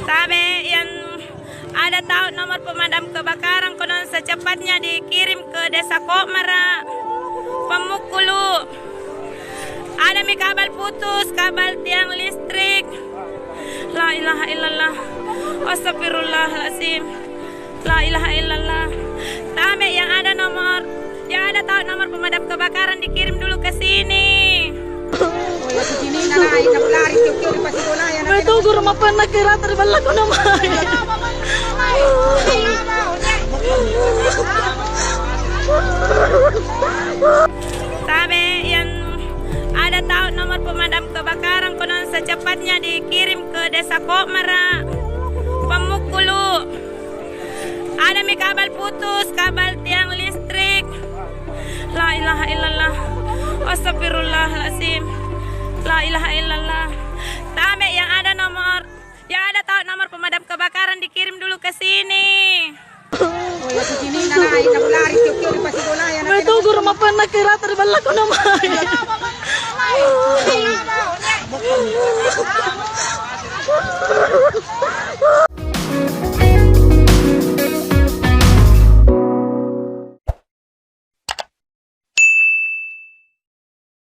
Sabi yang ada tahu nomor pemadam kebakaran konon secepatnya dikirim ke Desa Kokmara, Pemukulu. Ada mi kabel putus, kabel tiang listrik. La ilaha illallah. Astagfirullahaladzim. La ilaha illallah. Tame yang ada tahu nomor pemadam kebakaran dikirim dulu ke sini. Betul guru mapan nak kira terbalik ko naman. Sabi yang ada tahu nomor pemadam kebakaran konon secepatnya dikirim ke Desa Kokmara, Pemukulu. Ada mi kabel putus, kabel tiang listrik. La ilaha illallah. Astagfirullahaladzim. La ilaha illallah. Tame yang ada tahu nomor pemadam kebakaran dikirim dulu ke sini. Betul guru mapan nak kira terbalik ko naman.